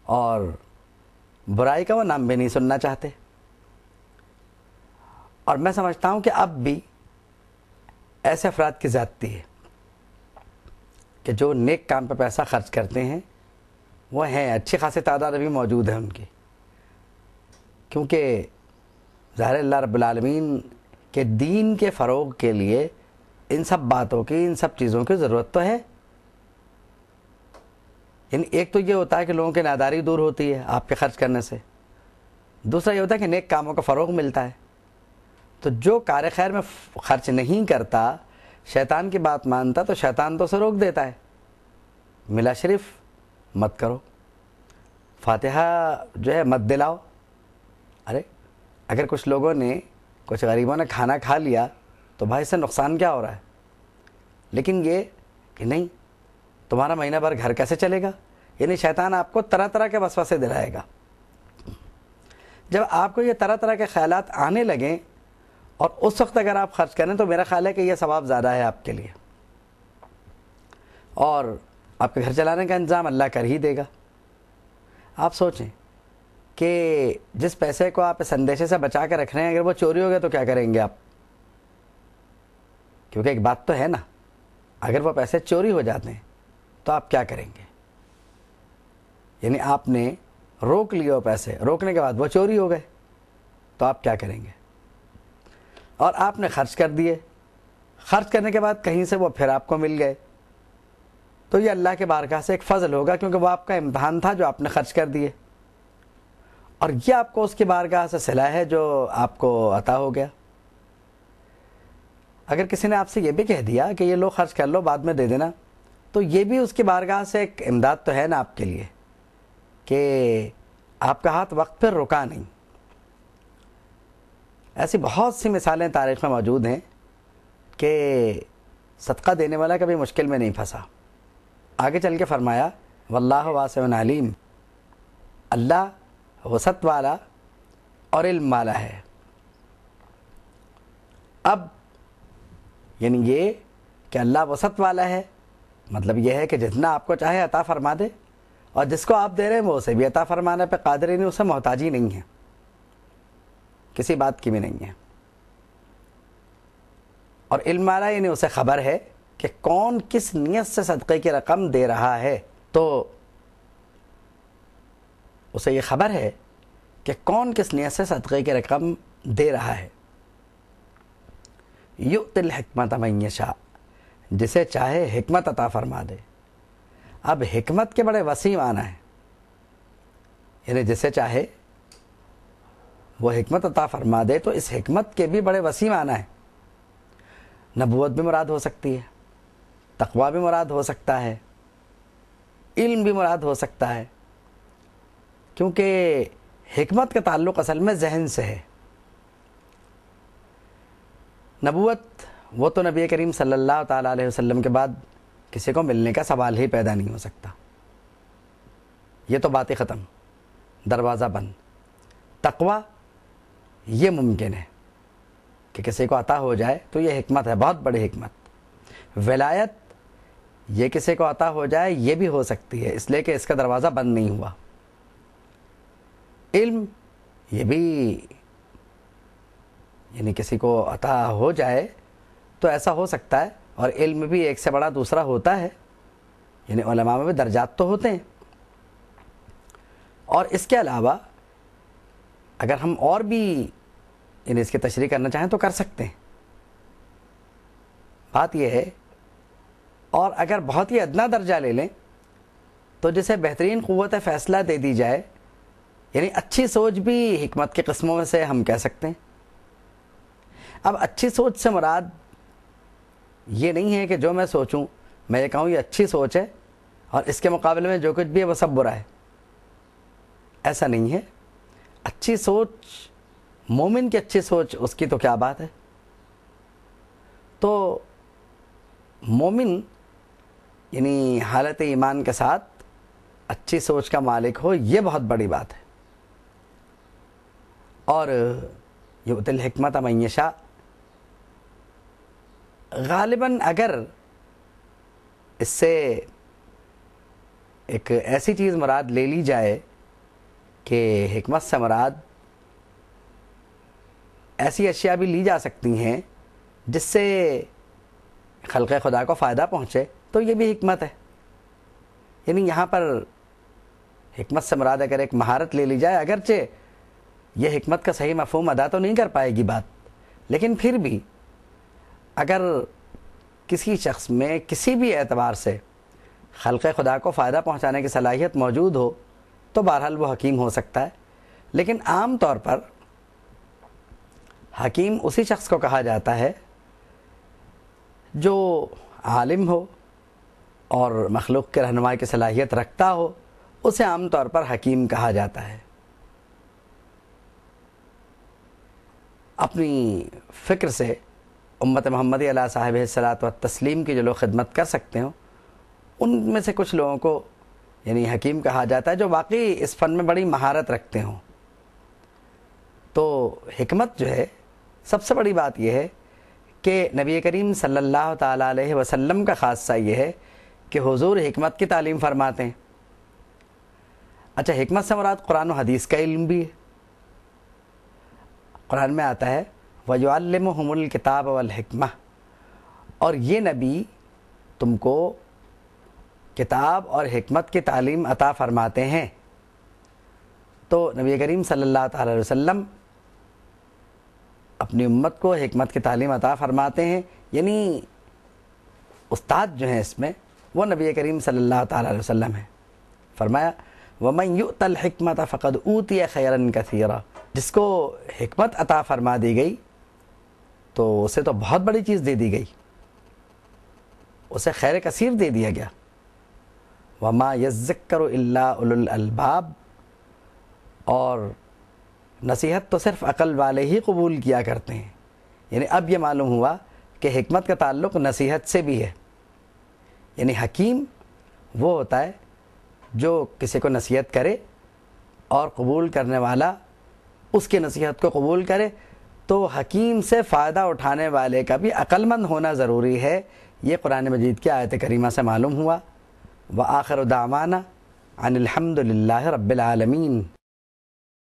اور برائی کا وہ نام بھی نہیں سننا چاہتے. اور میں سمجھتا ہوں کہ اب بھی ایسے افراد کی زیادتی ہے کہ جو نیک کام پہ پیسہ خرچ کرتے ہیں وہ ہیں، اچھی خاصی تعداد ابھی موجود ہے ان کی، کیونکہ ظاہر اللہ رب العالمین کے دین کے فروغ کے لیے ان سب باتوں کی، ان سب چیزوں کی ضرورت تو ہے. یعنی ایک تو یہ ہوتا ہے کہ لوگوں کی ناداری دور ہوتی ہے آپ کے خرچ کرنے سے، دوسرا یہ ہوتا ہے کہ نیک کاموں کا فروغ ملتا ہے. تو جو کار خیر میں خرچ نہیں کرتا، شیطان کی بات مانتا، تو شیطان تو اسے روک دیتا ہے. ملا شریف مت کرو، فاتحہ جو ہے مت دلاؤ. ارے اگر کچھ لوگوں نے، کچھ غریبوں نے کھانا کھا لیا تو بھائی اس سے نقصان کیا ہو رہا ہے؟ لیکن یہ کہ نہیں، تمہارا مہینہ بھر گھر کیسے چلے گا؟ یعنی شیطان آپ کو طرح طرح کے وسوسے دلائے گا. جب آپ کو یہ طرح طرح کے خیالات آنے لگیں اور اس وقت اگر آپ خرچ کریں تو میرا خیال ہے کہ یہ ثواب زیادہ ہے آپ کے لیے، اور آپ کے گھر چلانے کا انتظام اللہ کر ہی دے گا. آپ سوچیں کہ جس پیسے کو آپ اس اندیشے سے بچا کے رکھ رہے ہیں، اگر وہ چوری ہو گیا تو کیا کریں گے آپ؟ کیونکہ ایک بات تو ہے نا، اگر وہ پیسے چوری ہو جاتے ہیں تو آپ کیا کریں گے؟ یعنی آپ نے روک لیے وہ پیسے، روکنے کے بعد وہ چوری ہو گئے تو آپ کیا کریں گے؟ اور آپ نے خرچ کر دیے، خرچ کرنے کے بعد کہیں سے وہ پھر آپ کو مل گئے تو یہ اللہ کے بارگاہ سے ایک فضل ہوگا، کیونکہ وہ آپ کا امتحان تھا جو آپ نے خرچ کر دیے، اور یہ آپ کو اس کی بارگاہ سے صلہ ہے جو آپ کو عطا ہو گیا. اگر کسی نے آپ سے یہ بھی کہہ دیا کہ یہ لو خرچ کر لو بعد میں دے دینا، تو یہ بھی اس کی بارگاہ سے ایک امداد تو ہے نا آپ کے لیے کہ آپ کا ہاتھ وقت پر رکا نہیں. ایسی بہت سی مثالیں تاریخ میں موجود ہیں کہ صدقہ دینے والا کبھی مشکل میں نہیں پھنسا. آگے چل کے فرمایا واللہ واسع علیم، اللہ وسعت والا اور علم والا ہے. اب یعنی یہ کہ اللہ وسعت والا ہے، مطلب یہ ہے کہ جتنا آپ کو چاہے عطا فرما دے، اور جس کو آپ دے رہے ہیں وہ اسے بھی عطا فرمانے پہ قادر ہی نہیں، اسے محتاجی نہیں ہے، کسی بات کی بھی نہیں ہے. اور علم والا یعنی اسے خبر ہے کہ کون کس نیت سے صدقے کی رقم دے رہا ہے، تو اسے یہ خبر ہے کہ کون کس نیت سے صدقے کی رقم دے رہا ہے. یؤتی الحکمت من یشاء، جسے چاہے حکمت عطا فرما دے. اب حکمت کے بڑے وسیع معنی ہیں، یعنی جسے چاہے وہ حکمت عطا فرما دے تو اس حکمت کے بھی بڑے وسیع معنی ہیں. نبوت بھی مراد ہو سکتی ہے، تقوی بھی مراد ہو سکتا ہے، علم بھی مراد ہو سکتا ہے، کیونکہ حکمت کا تعلق اصل میں ذہن سے ہے. نبوت وہ تو نبی کریم صلی اللہ تعالیٰ علیہ وسلم کے بعد کسی کو ملنے کا سوال ہی پیدا نہیں ہو سکتا، یہ تو بات ہی ختم، دروازہ بند. تقوی یہ ممکن ہے کہ کسی کو عطا ہو جائے تو یہ حکمت ہے، بہت بڑی حکمت. ولایت یہ کسی کو عطا ہو جائے یہ بھی ہو سکتی ہے، اس لیے کہ اس کا دروازہ بند نہیں ہوا. علم یہ بھی یعنی کسی کو عطا ہو جائے تو ایسا ہو سکتا ہے، اور علم بھی ایک سے بڑا دوسرا ہوتا ہے، یعنی علماء میں بھی درجات تو ہوتے ہیں. اور اس کے علاوہ اگر ہم اور بھی یعنی اس کی تشریح کرنا چاہیں تو کر سکتے ہیں. بات یہ ہے، اور اگر بہت ہی ادنا درجہ لے لیں تو جسے بہترین قوت فیصلہ دے دی جائے، یعنی اچھی سوچ بھی حکمت کے قسموں میں سے ہم کہہ سکتے ہیں. اب اچھی سوچ سے مراد یہ نہیں ہے کہ جو میں سوچوں میں یہ کہوں یہ اچھی سوچ ہے اور اس کے مقابلے میں جو کچھ بھی ہے وہ سب برا ہے، ایسا نہیں ہے. اچھی سوچ، مومن کی اچھی سوچ، اس کی تو کیا بات ہے. تو مومن یعنی حالت ایمان کے ساتھ اچھی سوچ کا مالک ہو، یہ بہت بڑی بات ہے. اور یؤتی الحکمت من یشاء، غالباً اگر اس سے ایک ایسی چیز مراد لے لی جائے کہ حکمت سے مراد ایسی اشیاء بھی لی جا سکتی ہیں جس سے خلق خدا کو فائدہ پہنچے، تو یہ بھی حکمت ہے۔ یعنی یہاں پر حکمت سے مراد اگر ایک مہارت لے لی جائے، اگرچہ یہ حکمت کا صحیح مفہوم ادا تو نہیں کر پائے گی بات، لیکن پھر بھی اگر کسی شخص میں کسی بھی اعتبار سے خلق خدا کو فائدہ پہنچانے کی صلاحیت موجود ہو تو بہرحال وہ حکیم ہو سکتا ہے۔ لیکن عام طور پر حکیم اسی شخص کو کہا جاتا ہے جو عالم ہو اور مخلوق کے رہنمائی کی صلاحیت رکھتا ہو، اسے عام طور پر حکیم کہا جاتا ہے۔ اپنی فکر سے امت محمدی علیہ صاحب الصلاۃ والتسلیم کی جو لوگ خدمت کر سکتے ہوں، ان میں سے کچھ لوگوں کو یعنی حکیم کہا جاتا ہے جو واقعی اس فن میں بڑی مہارت رکھتے ہوں۔ تو حکمت جو ہے، سب سے بڑی بات یہ ہے کہ نبی کریم صلی اللہ تعالیٰ علیہ وسلم کا خاصہ یہ ہے کہ حضور حکمت کی تعلیم فرماتے ہیں۔ اچھا، حکمت سے مراد قرآن و حدیث کا علم بھی ہے۔ قرآن میں آتا ہے وَيُعَلِّمُهُمُ الْكِتَابَ وَالْحِكْمَةَ، اور یہ نبی تم کو کتاب اور حکمت کی تعلیم عطا فرماتے ہیں۔ تو نبی کریم صلی اللہ تعالی علیہ وسلم اپنی امت کو حکمت کی تعلیم عطا فرماتے ہیں، یعنی استاد جو ہیں اس میں وہ نبی کریم صلی اللہ تعالی علیہ وسلم ہیں۔ فرمایا وَمَنْ يُؤْتَ الْحِكْمَةَ فَقَدْ أُوتِيَ خَيْرًا كَثِيرًا، جس کو حکمت عطا فرما دی گئی تو اسے تو بہت بڑی چیز دے دی گئی، اسے خیر کثیر دے دیا گیا۔ وَمَا يَذَّكَّرُ إِلَّا أُولُو الْأَلْبَابِ، اور نصیحت تو صرف عقل والے ہی قبول کیا کرتے ہیں۔ یعنی اب یہ معلوم ہوا کہ حکمت کا تعلق نصیحت سے بھی ہے۔ یعنی حکیم وہ ہوتا ہے جو کسی کو نصیحت کرے اور قبول کرنے والا اس کی نصیحت کو قبول کرے، تو حکیم سے فائدہ اٹھانے والے کا بھی عقل مند ہونا ضروری ہے۔ یہ قرآن مجید کی آیت کریمہ سے معلوم ہوا۔ وآخر دعوانا ان الحمد للہ رب العالمین۔